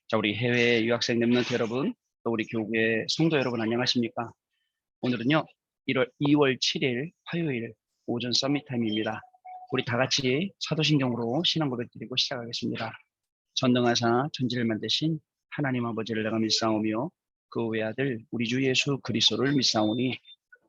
자, 우리 해외 유학생 랩런트 여러분, 또 우리 교구의 성도 여러분 안녕하십니까? 오늘은요, 2월 7일 화요일 오전 서밋 타임입니다. 우리 다 같이 사도신경으로 신앙 고백 드리고 시작하겠습니다. 전능하사 천지를 만드신 하나님 아버지를 내가 믿사오며 그 외아들 우리 주 예수 그리스도를 믿사오니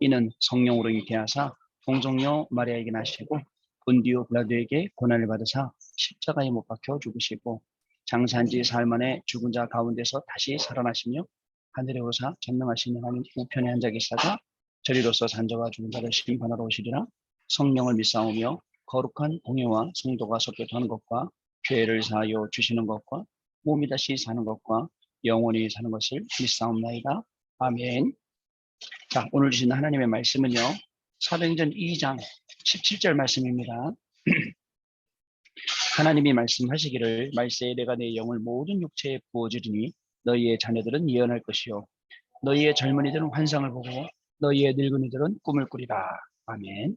이는 성령으로 잉태하사 동정녀 마리아에게 나시고 본디오 빌라도에게 고난을 받으사 십자가에 못 박혀 죽으시고 장사한 지 사흘 만에 죽은 자 가운데서 다시 살아나시며 하늘에 오르사 전능하신 하나님 우편에 앉아 계시다가 저리로서 산자와 죽은 자를 심판하러 오시리라. 성령을 믿사오며 거룩한 공예와 성도가 섞여하는 것과 죄를 사하여 주시는 것과 몸이 다시 사는 것과 영원히 사는 것을 믿사옵나이다. 아멘. 자, 오늘 주신 하나님의 말씀은요, 사도행전 2장 17절 말씀입니다. 하나님이 말씀하시기를 말세에 내가 내 영을 모든 육체에 부어주리니 너희의 자녀들은 예언할 것이요 너희의 젊은이들은 환상을 보고 너희의 늙은이들은 꿈을 꾸리라. 아멘.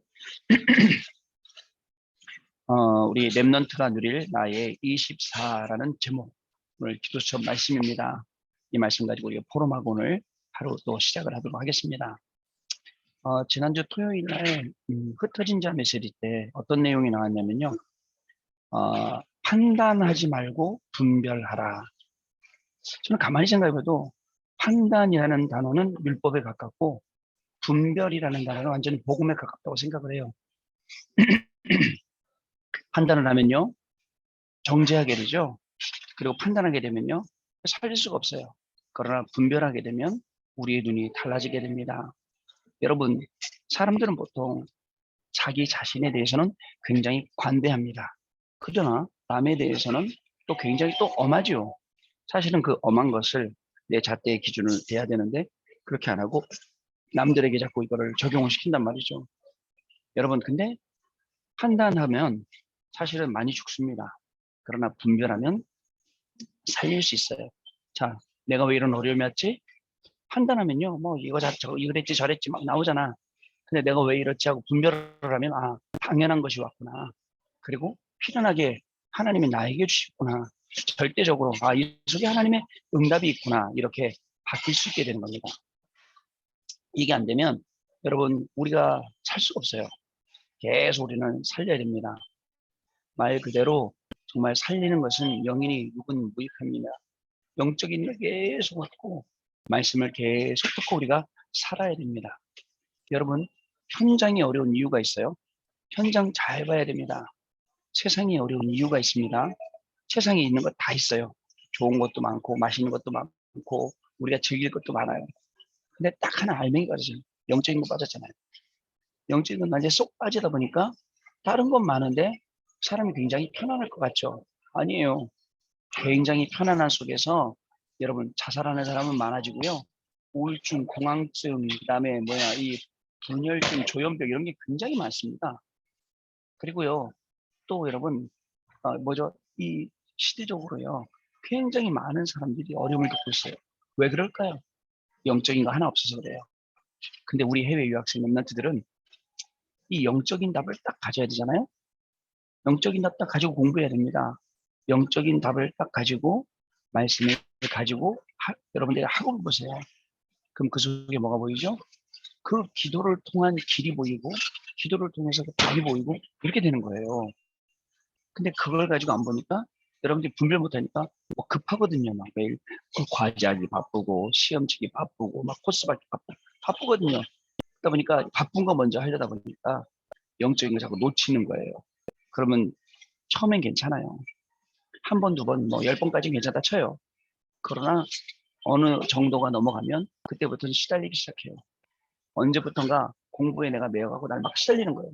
우리 렘넌트가 누릴 나의 24라는 제목, 오늘 기도처 말씀입니다. 이 말씀 가지고 우리가 포럼하고 오늘 하루 또 시작을 하도록 하겠습니다. 지난주 토요일 날 흩어진 자 메시지 때 어떤 내용이 나왔냐면요. 판단하지 말고 분별하라. 저는 가만히 생각해봐도 판단이라는 단어는 율법에 가깝고 분별이라는 단어는 완전히 복음에 가깝다고 생각을 해요. 판단을 하면요, 정죄하게 되죠. 그리고 판단하게 되면요, 살릴 수가 없어요. 그러나 분별하게 되면 우리의 눈이 달라지게 됩니다. 여러분, 사람들은 보통 자기 자신에 대해서는 굉장히 관대합니다. 그러나 남에 대해서는 또 굉장히 또 엄하죠. 사실은 그 엄한 것을 내 잣대의 기준을 대야 되는데 그렇게 안 하고 남들에게 자꾸 이거를 적용을 시킨단 말이죠. 여러분, 근데 판단하면 사실은 많이 죽습니다. 그러나 분별하면 살릴 수 있어요. 자, 내가 왜 이런 어려움이 왔지? 판단하면요, 뭐 이거 저거 이랬지 저랬지 막 나오잖아. 근데 내가 왜 이렇지 하고 분별을 하면 당연한 것이 왔구나. 그리고 필연하게 하나님이 나에게 주셨구나. 절대적으로 이 속에 하나님의 응답이 있구나. 이렇게 바뀔 수 있게 되는 겁니다. 이게 안 되면 여러분 우리가 살 수가 없어요. 계속 우리는 살려야 됩니다. 말 그대로 정말 살리는 것은 영인이 육은 무익합니다. 영적인 일 계속 얻고 말씀을 계속 듣고 우리가 살아야 됩니다. 여러분, 현장이 어려운 이유가 있어요. 현장 잘 봐야 됩니다. 세상이 어려운 이유가 있습니다. 세상에 있는 것 다 있어요. 좋은 것도 많고 맛있는 것도 많고 우리가 즐길 것도 많아요. 근데 딱 하나 알맹이 빠져요. 영적인 거 빠졌잖아요. 영적인 건 완전히 쏙 빠지다 보니까 다른 건 많은데 사람이 굉장히 편안할 것 같죠? 아니에요. 굉장히 편안한 속에서 여러분 자살하는 사람은 많아지고요. 우울증, 공황증, 그다음에 이 분열증, 조현병 이런 게 굉장히 많습니다. 그리고요, 또 여러분 이 시대적으로요, 굉장히 많은 사람들이 어려움을 겪고 있어요. 왜 그럴까요? 영적인 거 하나 없어서 그래요. 근데 우리 해외 유학생 랩런트들은 이 영적인 답을 딱 가져야 되잖아요. 영적인 답 딱 가지고 공부해야 됩니다. 영적인 답을 딱 가지고 말씀을 가지고 여러분들이 학업을 보세요. 그럼 그 속에 뭐가 보이죠? 그 기도를 통한 길이 보이고 기도를 통해서 그 답이 보이고 이렇게 되는 거예요. 근데 그걸 가지고 안 보니까 여러분들이 분별 못하니까 뭐 급하거든요. 막 매일 그 과제하기 바쁘고 시험 치기 바쁘고 막 코스 받기 바쁘거든요. 그러다 보니까 바쁜 거 먼저 하려다 보니까 영적인 거 자꾸 놓치는 거예요. 그러면 처음엔 괜찮아요. 한 번, 두 번, 뭐 10번까지는 괜찮다 쳐요. 그러나 어느 정도가 넘어가면 그때부터는 시달리기 시작해요. 언제부턴가 공부에 내가 매여가고 날 막 시달리는 거예요.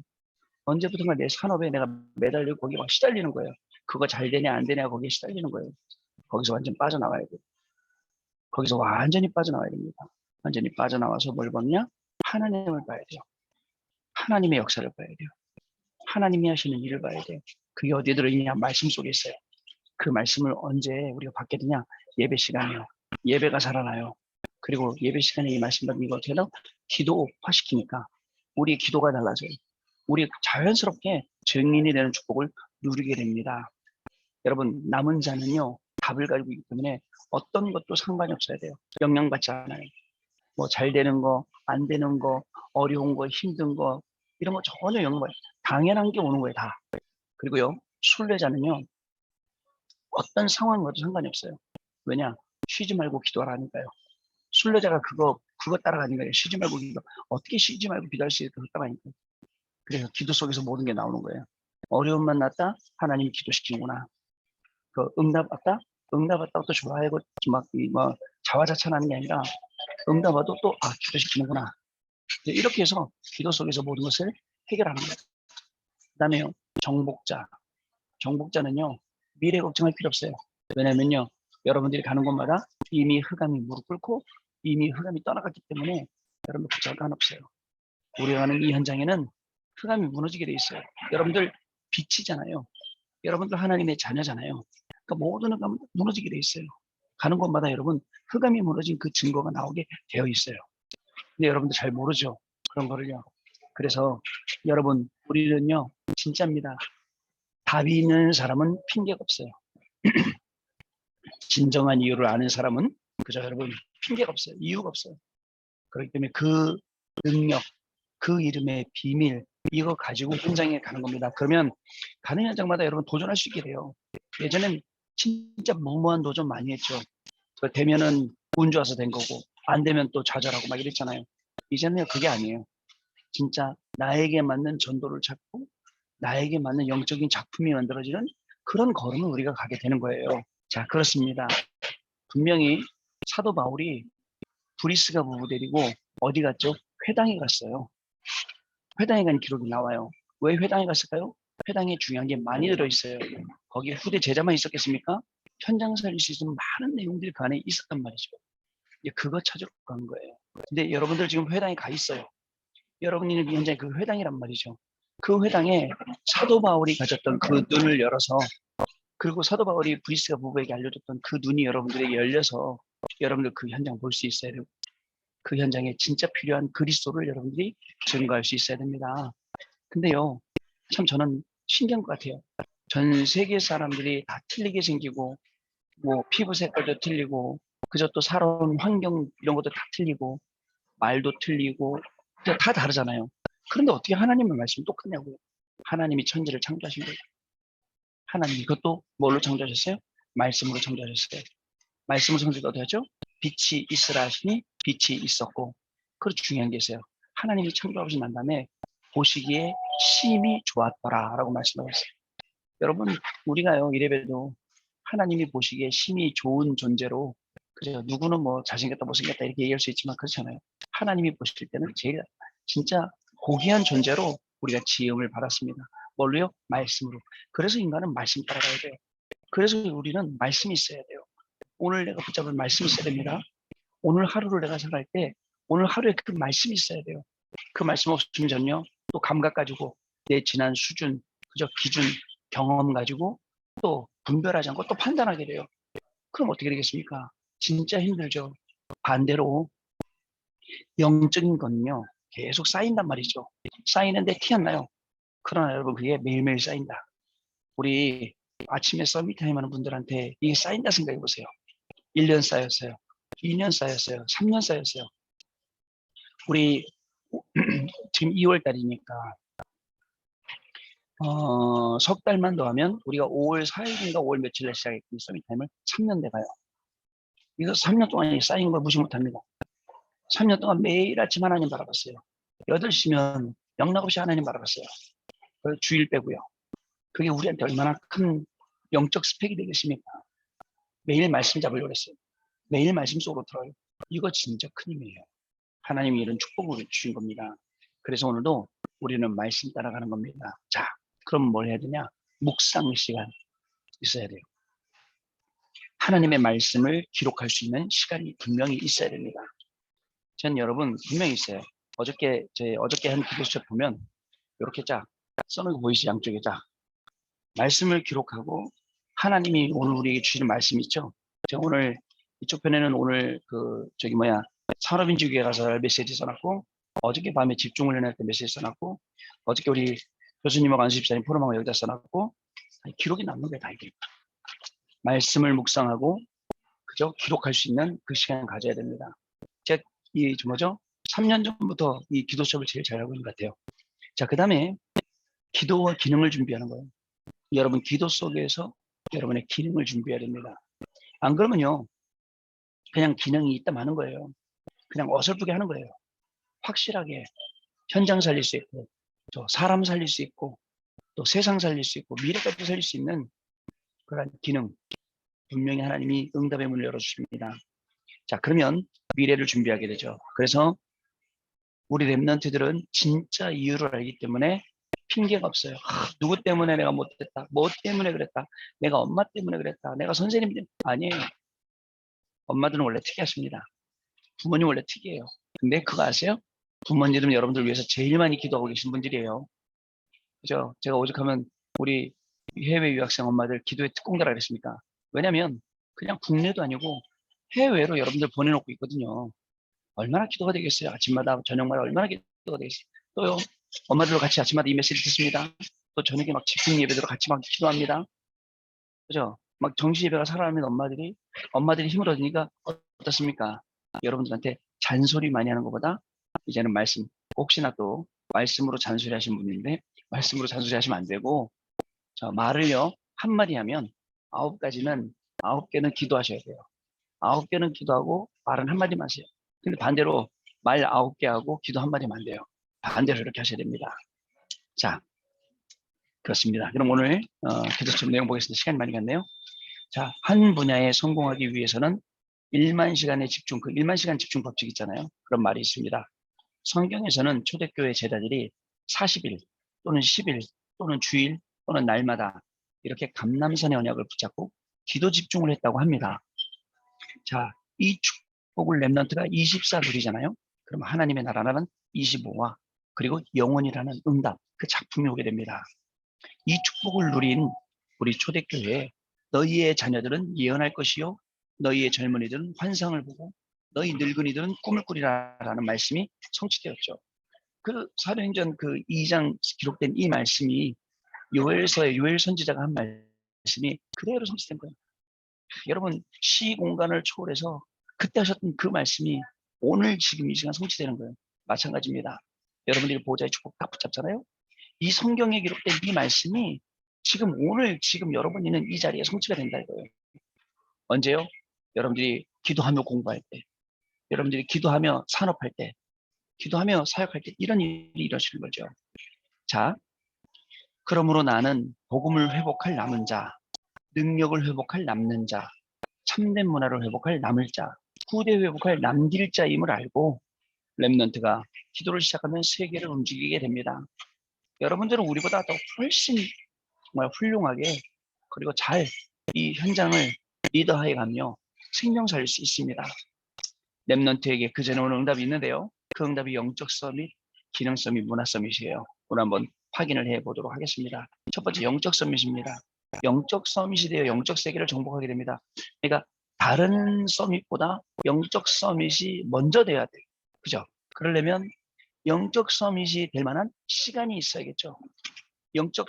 언제부턴가 내 산업에 내가 매달리고 거기 막 시달리는 거예요. 그거 잘 되냐 안 되냐 거기에 시달리는 거예요. 거기서 완전 빠져나와야 돼요. 거기서 완전히 빠져나와야 됩니다. 완전히 빠져나와서 뭘 보냐? 하나님을 봐야 돼요. 하나님의 역사를 봐야 돼요. 하나님이 하시는 일을 봐야 돼요. 그게 어디에 들어있냐? 말씀 속에 있어요. 그 말씀을 언제 우리가 받게 되냐? 예배 시간이요. 예배가 살아나요. 그리고 예배 시간에 이 말씀 받는 거 어떻게 해요? 기도화시키니까 우리의 기도가 달라져요. 우리 자연스럽게 증인이 되는 축복을 누리게 됩니다. 여러분 남은 자는요 답을 가지고 있기 때문에 어떤 것도 상관이 없어야 돼요. 영향받지 않아요. 뭐 잘 되는 거, 안 되는 거, 어려운 거, 힘든 거 이런 거 전혀 영향 받아요. 당연한 게 오는 거예요 다. 그리고요 순례자는요 어떤 상황과도 상관이 없어요. 왜냐? 쉬지 말고 기도하라니까요. 순례자가 그거 따라가는 거예요. 쉬지 말고 기도. 어떻게 쉬지 말고 기도할 수 있을까? 따라가니까. 그래서 기도 속에서 모든 게 나오는 거예요. 어려움만 났다? 하나님이 기도시키는구나. 그 응답 왔다? 응답 왔다고 또 좋아하고 뭐 자화자찬하는 게 아니라 응답 와도 또 기도시키는구나. 이렇게 해서 기도 속에서 모든 것을 해결하는 거예요. 그 다음에요. 정복자. 정복자는요. 미래 걱정할 필요 없어요. 왜냐면요. 여러분들이 가는 곳마다 이미 흑암이 무릎 꿇고 이미 흑암이 떠나갔기 때문에 여러분 걱정할 건 없어요. 우리가 가는 이 현장에는 흑암이 무너지게 돼 있어요. 여러분들 빛이잖아요. 여러분들 하나님의 자녀잖아요. 그러니까 모든 흑암은 무너지게 돼 있어요. 가는 곳마다 여러분 흑암이 무너진 그 증거가 나오게 되어 있어요. 근데 여러분들 잘 모르죠. 그런 거를요. 그래서 여러분 우리는요. 진짜입니다. 답이 있는 사람은 핑계가 없어요. 진정한 이유를 아는 사람은 그저 여러분 핑계가 없어요. 이유가 없어요. 그렇기 때문에 그 능력, 그 이름의 비밀 이거 가지고 현장에 가는 겁니다. 그러면 가는 현장마다 여러분 도전할 수 있게 돼요. 예전엔 진짜 무모한 도전 많이 했죠. 되면은 운 좋아서 된 거고 안 되면 또 좌절하고 막 이랬잖아요. 이제는 그게 아니에요. 진짜 나에게 맞는 전도를 찾고 나에게 맞는 영적인 작품이 만들어지는 그런 걸음을 우리가 가게 되는 거예요. 자, 그렇습니다. 분명히 사도 바울이 브리스가 부부 데리고 어디 갔죠? 회당에 갔어요. 회당에 간 기록이 나와요. 왜 회당에 갔을까요? 회당에 중요한 게 많이 들어있어요. 거기에 후대 제자만 있었겠습니까? 현장 살릴 수 있는 많은 내용들이 그 안에 있었단 말이죠. 이제 그거 찾으러 간 거예요. 근데 여러분들 지금 회당에 가 있어요. 여러분이 있는 현장이 그 회당이란 말이죠. 그 회당에 사도 바울이 가졌던 그 눈을 열어서 그리고 사도 바울이 브리스가 부부에게 알려줬던 그 눈이 여러분들에게 열려서 여러분들 그 현장 볼 수 있어야 되고 그 현장에 진짜 필요한 그리스도를 여러분들이 증거할 수 있어야 됩니다. 근데요, 참 저는 신기한 것 같아요. 전 세계 사람들이 다 틀리게 생기고 뭐 피부 색깔도 틀리고 그저 또 살아온 환경 이런 것도 다 틀리고 말도 틀리고 다 다르잖아요. 그런데 어떻게 하나님의 말씀이 똑같냐고요. 하나님이 천지를 창조하신 거예요. 하나님 이것도 뭘로 창조하셨어요? 말씀으로 창조하셨어요. 말씀을 창조가 어떻게 하죠? 빛이 있으라 하시니 빛이 있었고 그리고 중요한 게 있어요. 하나님이 창조하신 난 다음에 보시기에 심히 좋았더라 라고 말씀하고 있어요. 여러분 우리가요 이래봬도 하나님이 보시기에 심히 좋은 존재로 그죠? 누구는 뭐 잘생겼다 못생겼다 이렇게 얘기할 수 있지만 그렇잖아요. 하나님이 보실 때는 제일 진짜 고귀한 존재로 우리가 지음을 받았습니다. 뭘로요? 말씀으로. 그래서 인간은 말씀 따라가야 돼요. 그래서 우리는 말씀이 있어야 돼요. 오늘 내가 붙잡을 말씀이 있어야 됩니다. 오늘 하루를 내가 살아갈 때 오늘 하루에 그 말씀이 있어야 돼요. 그 말씀 없으면 전요 또 감각 가지고 내 지난 수준, 그저 기준, 경험 가지고 또 분별하지 않고 또 판단하게 돼요. 그럼 어떻게 되겠습니까? 진짜 힘들죠. 반대로 영적인 거는요 계속 쌓인단 말이죠. 쌓이는데 티 안 나요. 그러나 여러분 그게 매일매일 쌓인다. 우리 아침에 서밋타임 하는 분들한테 이게 쌓인다 생각해 보세요. 1년 쌓였어요. 2년 쌓였어요. 3년 쌓였어요. 우리 지금 2월 달이니까 석 달만 더 하면 우리가 5월 4일인가 5월 며칠에 시작했던 서밋타임을 3년 돼가요. 이거 3년 동안 쌓인 걸 무시 못합니다. 3년 동안 매일 아침 하나님 바라봤어요. 8시면 영락없이 하나님 바라봤어요. 주일 빼고요. 그게 우리한테 얼마나 큰 영적 스펙이 되겠습니까? 매일 말씀 잡으려고 했어요. 매일 말씀 속으로 들어요. 이거 진짜 큰 힘이에요. 하나님이 이런 축복을 주신 겁니다. 그래서 오늘도 우리는 말씀 따라가는 겁니다. 자, 그럼 뭘 해야 되냐? 묵상 시간 있어야 돼요. 하나님의 말씀을 기록할 수 있는 시간이 분명히 있어야 됩니다. 전 여러분 분명히 있어요. 어저께 한 기도 수첩 보면 이렇게 쫙 써놓은 거 보이시죠? 양쪽에 쫙 말씀을 기록하고 하나님이 오늘 우리에게 주시는 말씀이 있죠. 제가 오늘 이쪽 편에는 오늘 산업인지교회 가서 메시지 써놨고 어저께 밤에 집중을 해낼 때 메시지 써놨고 어저께 우리 교수님하고 안수집사님 포럼하고 여기다 써놨고 기록이 남는 거예요. 다 이게. 말씀을 묵상하고 그죠? 기록할 수 있는 그 시간을 가져야 됩니다. 제가 뭐죠? 3년 전부터 이 기도 수업을 제일 잘하고 있는 것 같아요. 자, 그 다음에 기도와 기능을 준비하는 거예요. 여러분 기도 속에서 여러분의 기능을 준비해야 됩니다. 안 그러면요, 그냥 기능이 있다 마는 거예요. 그냥 어설프게 하는 거예요. 확실하게 현장 살릴 수 있고, 또 사람 살릴 수 있고, 또 세상 살릴 수 있고, 미래까지 살릴 수 있는 그런 기능, 분명히 하나님이 응답의 문을 열어주십니다. 자, 그러면 미래를 준비하게 되죠. 그래서 우리 랩런트들은 진짜 이유를 알기 때문에 핑계가 없어요. 누구 때문에 내가 못했다. 뭐 때문에 그랬다. 내가 엄마 때문에 그랬다. 내가 선생님 때문에. 아니에요. 엄마들은 원래 특이하십니다. 부모님 원래 특이해요. 근데 그거 아세요? 부모님들은 여러분들 위해서 제일 많이 기도하고 계신 분들이에요. 그죠? 제가 오죽하면 우리 해외 유학생 엄마들 기도에 특공대라 그랬습니까? 왜냐면 그냥 국내도 아니고 해외로 여러분들 보내놓고 있거든요. 얼마나 기도가 되겠어요? 아침마다 저녁마다 얼마나 기도가 되겠어요? 또요, 엄마들과 같이 아침마다 이 메시지 듣습니다. 또 저녁에 막 집중 예배대로 같이 막 기도합니다. 그죠? 막 정시 예배가 살아나면 엄마들이 힘을 얻으니까 어떻습니까? 여러분들한테 잔소리 많이 하는 것보다 이제는 말씀, 혹시나 또 말씀으로 잔소리 하신 분인데 말씀으로 잔소리 하시면 안 되고, 저 말을요, 한마디 하면 9가지는 9개는 기도하셔야 돼요. 9개는 기도하고 말은 한마디만 하세요. 근데 반대로 말 9개 하고 기도 한마디만 안 돼요. 반대로 이렇게 하셔야 됩니다. 자, 그렇습니다. 그럼 오늘 기도처럼 내용 보겠습니다. 시간이 많이 갔네요. 자, 한 분야에 성공하기 위해서는 1만 시간의 집중, 그 1만 시간 집중 법칙 있잖아요. 그런 말이 있습니다. 성경에서는 초대교회 제자들이 40일 또는 10일 또는 주일 또는 날마다 이렇게 감람산의 언약을 붙잡고 기도 집중을 했다고 합니다. 자, 이 축복을 렘넌트가 24 누리잖아요. 그럼 하나님의 나라는 25와 그리고 영원이라는 응답, 그 작품이 오게 됩니다. 이 축복을 누린 우리 초대교회에 너희의 자녀들은 예언할 것이요 너희의 젊은이들은 환상을 보고 너희 늙은이들은 꿈을 꾸리라라는 말씀이 성취되었죠. 그 사도행전 그 2장 기록된 이 말씀이 요엘서의 요엘 선지자가 한 말씀이 그대로 성취된 거예요. 여러분 시공간을 초월해서 그때 하셨던 그 말씀이 오늘 지금 이 시간 성취되는 거예요. 마찬가지입니다. 여러분들이 보좌의 축복 딱 붙잡잖아요. 이 성경에 기록된 이 말씀이 지금 오늘 지금 여러분 있는 이 자리에 성취가 된다 이거예요. 언제요? 여러분들이 기도하며 공부할 때, 여러분들이 기도하며 산업할 때, 기도하며 사역할 때 이런 일이 이루어지는 거죠. 자, 그러므로 나는 복음을 회복할 남은 자, 능력을 회복할 남는 자, 참된 문화를 회복할 남을 자, 후대 회복할 남길 자임을 알고 렘넌트가 기도를 시작하면 세계를 움직이게 됩니다. 여러분들은 우리보다 더 훨씬 정말 훌륭하게 그리고 잘 이 현장을 리더하여 가며 생명 살릴 수 있습니다. 렘넌트에게 그 전에 오는 응답이 있는데요. 그 응답이 영적 서밋, 기능 서밋, 문화 서밋이에요. 오늘 한번 확인을 해보도록 하겠습니다. 첫 번째 영적 서밋입니다. 영적 서밋이 되어 영적 세계를 정복하게 됩니다. 그러니까 다른 서밋보다 영적 서밋이 먼저 돼야 돼요. 그죠? 그러려면 영적 서밋이 될 만한 시간이 있어야겠죠. 영적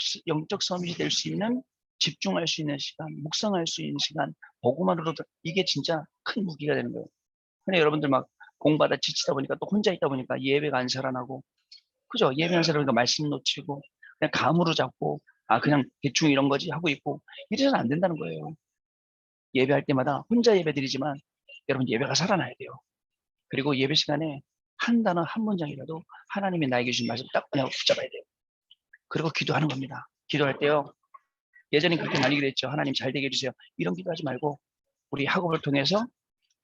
서밋이 될 수 있는 집중할 수 있는 시간, 묵상할 수 있는 시간, 보고만으로도 이게 진짜 큰 무기가 되는 거예요. 근데 여러분들 막 공부하다 지치다 보니까 또 혼자 있다 보니까 예배가 안 살아나고, 그죠? 예배 안 살아나니까 말씀 놓치고, 그냥 감으로 잡고, 아, 그냥 대충 이런 거지 하고 있고, 이래서는 안 된다는 거예요. 예배할 때마다 혼자 예배 드리지만, 여러분 예배가 살아나야 돼요. 그리고 예배 시간에 한 단어, 한 문장이라도 하나님이 나에게 주신 말씀 딱 그냥 붙잡아야 돼요. 그리고 기도하는 겁니다. 기도할 때요. 예전에 그렇게 많이 기도했죠. 하나님 잘 되게 해주세요. 이런 기도하지 말고 우리 학업을 통해서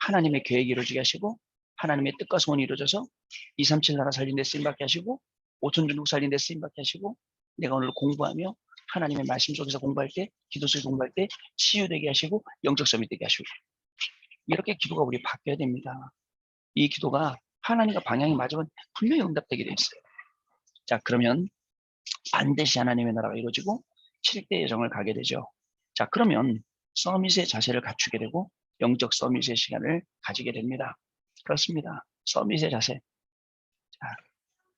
하나님의 계획이 이루어지게 하시고 하나님의 뜻과 소원이 이루어져서 237 나라 살린 데 쓰임받게 하시고 5천 중국 살린 데 쓰임받게 하시고 내가 오늘 공부하며 하나님의 말씀 속에서 공부할 때 기도 속에서 공부할 때 치유되게 하시고 영적 섬이 되게 하시고 이렇게 기도가 우리 바뀌어야 됩니다. 이 기도가 하나님과 방향이 맞으면 분명히 응답되게 돼 있어요. 자, 그러면 반드시 하나님의 나라가 이루어지고 7대 예정을 가게 되죠. 자, 그러면 서밋의 자세를 갖추게 되고 영적 서밋의 시간을 가지게 됩니다. 그렇습니다. 서밋의 자세. 자,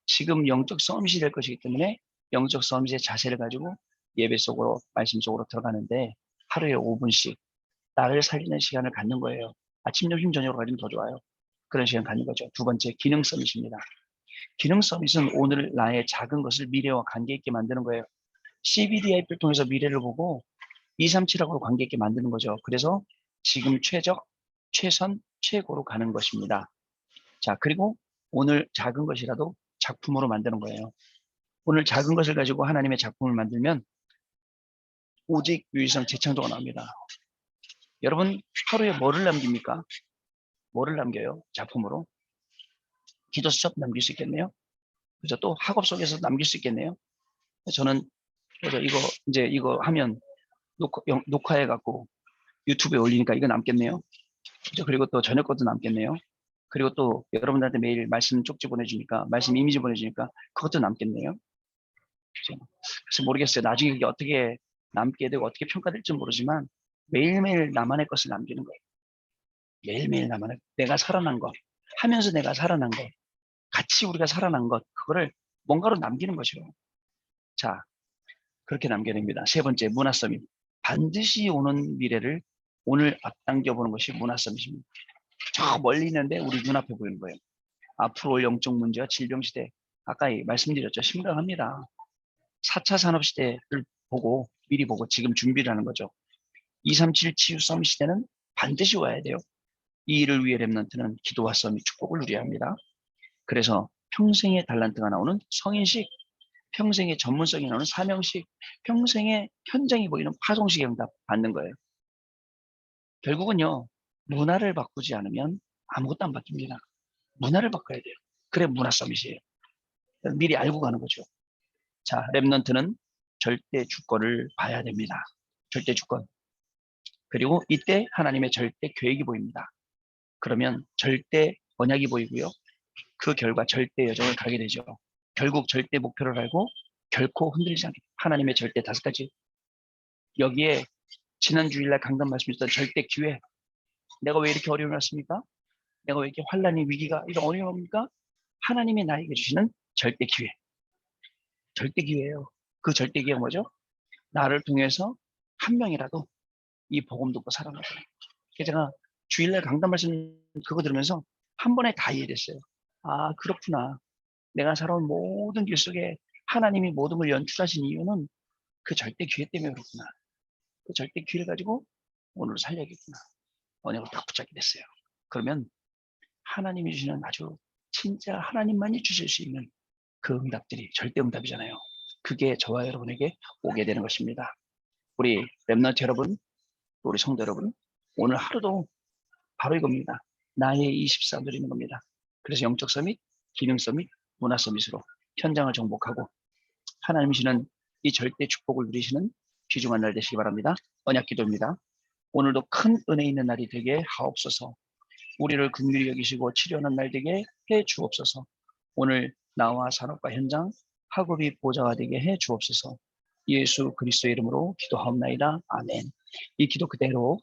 지금 영적 서밋이 될 것이기 때문에 영적 서밋의 자세를 가지고 예배 속으로 말씀 속으로 들어가는데 하루에 5분씩 나를 살리는 시간을 갖는 거예요. 아침, 점심, 저녁으로 가지면 더 좋아요. 그런 시간 갖는 거죠. 두 번째, 기능 서밋입니다. 기능 서밋은 오늘 나의 작은 것을 미래와 관계 있게 만드는 거예요. CBDI를 통해서 미래를 보고 237하고 관계 있게 만드는 거죠. 그래서 지금 최적, 최선, 최고로 가는 것입니다. 자, 그리고 오늘 작은 것이라도 작품으로 만드는 거예요. 오늘 작은 것을 가지고 하나님의 작품을 만들면 오직 유일성 재창조가 나옵니다. 여러분, 하루에 뭐를 남깁니까? 뭐를 남겨요? 작품으로? 기도 수첩 남길 수 있겠네요. 그죠? 또 학업 속에서 남길 수 있겠네요. 저는 그래서 이거 하면 녹화해 갖고 유튜브에 올리니까 이거 남겠네요. 그죠? 그리고 또 저녁 것도 남겠네요. 그리고 또 여러분들한테 매일 말씀 쪽지 보내주니까, 말씀 이미지 보내주니까 그것도 남겠네요. 그죠? 그래서 모르겠어요. 나중에 이게 어떻게 남게 되고 어떻게 평가될지 모르지만 매일매일 나만의 것을 남기는 거예요. 매일매일 나만의, 내가 살아난 것, 하면서 내가 살아난 것, 같이 우리가 살아난 것, 그거를 뭔가로 남기는 거죠. 자, 그렇게 남겨야 됩니다. 세 번째, 문화 서밋. 반드시 오는 미래를 오늘 앞당겨 보는 것이 문화 서밋입니다. 저 멀리 있는데 우리 눈앞에 보이는 거예요. 앞으로 올 영적 문제와 질병 시대, 아까 말씀드렸죠. 심각합니다. 4차 산업 시대를 보고 미리 보고 지금 준비를 하는 거죠. 237 치유 서밋 시대는 반드시 와야 돼요. 이 일을 위해 렘넌트는 기도와 서밋 축복을 누려야 합니다. 그래서 평생의 달란트가 나오는 성인식, 평생의 전문성이 나오는 사명식, 평생의 현장이 보이는 파송식 응답 받는 거예요. 결국은요, 문화를 바꾸지 않으면 아무것도 안 바뀝니다. 문화를 바꿔야 돼요. 그래 문화 서밋이에요. 미리 알고 가는 거죠. 자, 렘넌트는 절대 주권을 봐야 됩니다. 절대 주권. 그리고 이때 하나님의 절대 계획이 보입니다. 그러면 절대 언약이 보이고요. 그 결과 절대 여정을 가게 되죠. 결국 절대 목표를 알고 결코 흔들리지 않게 하나님의 절대 5가지. 여기에 지난 주일날 강단 말씀드렸던 절대 기회. 내가 왜 이렇게 어려움을 왔습니까? 내가 왜 이렇게 환란이 위기가 이런 어려움입니까? 하나님이 나에게 주시는 절대 기회. 절대 기회예요. 그 절대 기회가 뭐죠? 나를 통해서 한 명이라도 이 복음 듣고 살아나요. 제가 주일날 강단 말씀 그거 들으면서 한 번에 다 이해됐어요. 아, 그렇구나. 내가 살아온 모든 길 속에 하나님이 모든 걸 연출하신 이유는 그 절대 기회 때문에 그렇구나. 그 절대 기회를 가지고 오늘 살려야겠구나. 언약을 딱 붙잡게 됐어요. 그러면 하나님이 주시는 아주 진짜 하나님만이 주실 수 있는 그 응답들이 절대 응답이잖아요. 그게 저와 여러분에게 오게 되는 것입니다. 우리 렘넌트 여러분, 우리 성도 여러분, 오늘 하루도 바로 이겁니다. 나의 24 누리는 겁니다. 그래서 영적 서밋, 기능 서밋, 문화 서밋으로 현장을 정복하고 하나님 주시는 이 절대 축복을 누리시는 귀중한 날 되시기 바랍니다. 언약 기도입니다. 오늘도 큰 은혜 있는 날이 되게 하옵소서. 우리를 긍휼히 여기시고 치료하는 날 되게 해 주옵소서. 오늘 나와 산업과 현장, 학업이 보좌가 되게 해 주옵소서. 예수 그리스도의 이름으로 기도하옵나이다. 아멘. 이 기도 그대로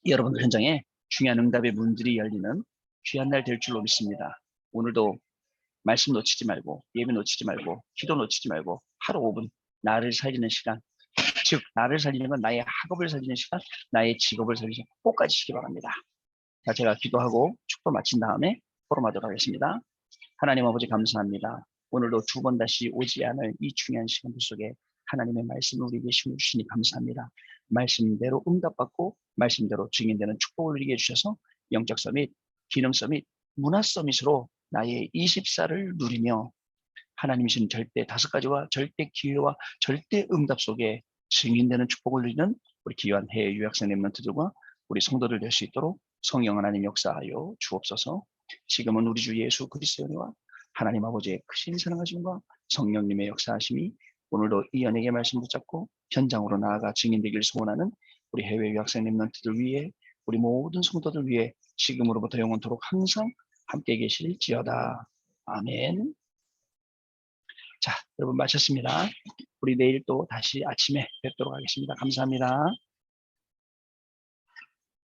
여러분들 현장에 중요한 응답의 문들이 열리는 귀한 날 될 줄로 믿습니다. 오늘도 말씀 놓치지 말고 예배 놓치지 말고 기도 놓치지 말고 하루 5분 나를 살리는 시간, 즉 나를 살리는 건 나의 학업을 살리는 시간, 나의 직업을 살리는 시간 꼭 가지시기 바랍니다. 자, 제가 기도하고 축도 마친 다음에 포럼하도록 하겠습니다. 하나님 아버지 감사합니다. 오늘도 두 번 다시 오지 않을 이 중요한 시간들 속에 하나님의 말씀을 우리에게 심어주시니 감사합니다. 말씀대로 응답받고 말씀대로 증인되는 축복을 누리게 해주셔서 영적 서밋, 기능 서밋, 문화 서밋으로 나의 24를 누리며 하나님 신 절대 5가지와 절대 기회와 절대 응답 속에 증인되는 축복을 누리는 우리 귀한 해외 유학생 렘넌트들과 우리 성도들 될 수 있도록 성령 하나님 역사하여 주옵소서. 지금은 우리 주 예수 그리스도의 은혜와 하나님 아버지의 크신 사랑하심과 성령님의 역사하심이 오늘도 이 연예계 말씀 붙잡고 현장으로 나아가 증인되기를 소원하는 우리 해외 유학생 렘넌트들 위해 우리 모든 성도들 위해 지금으로부터 영원토록 항상 함께 계실지어다. 아멘. 자, 여러분 마쳤습니다. 우리 내일 또 다시 아침에 뵙도록 하겠습니다. 감사합니다.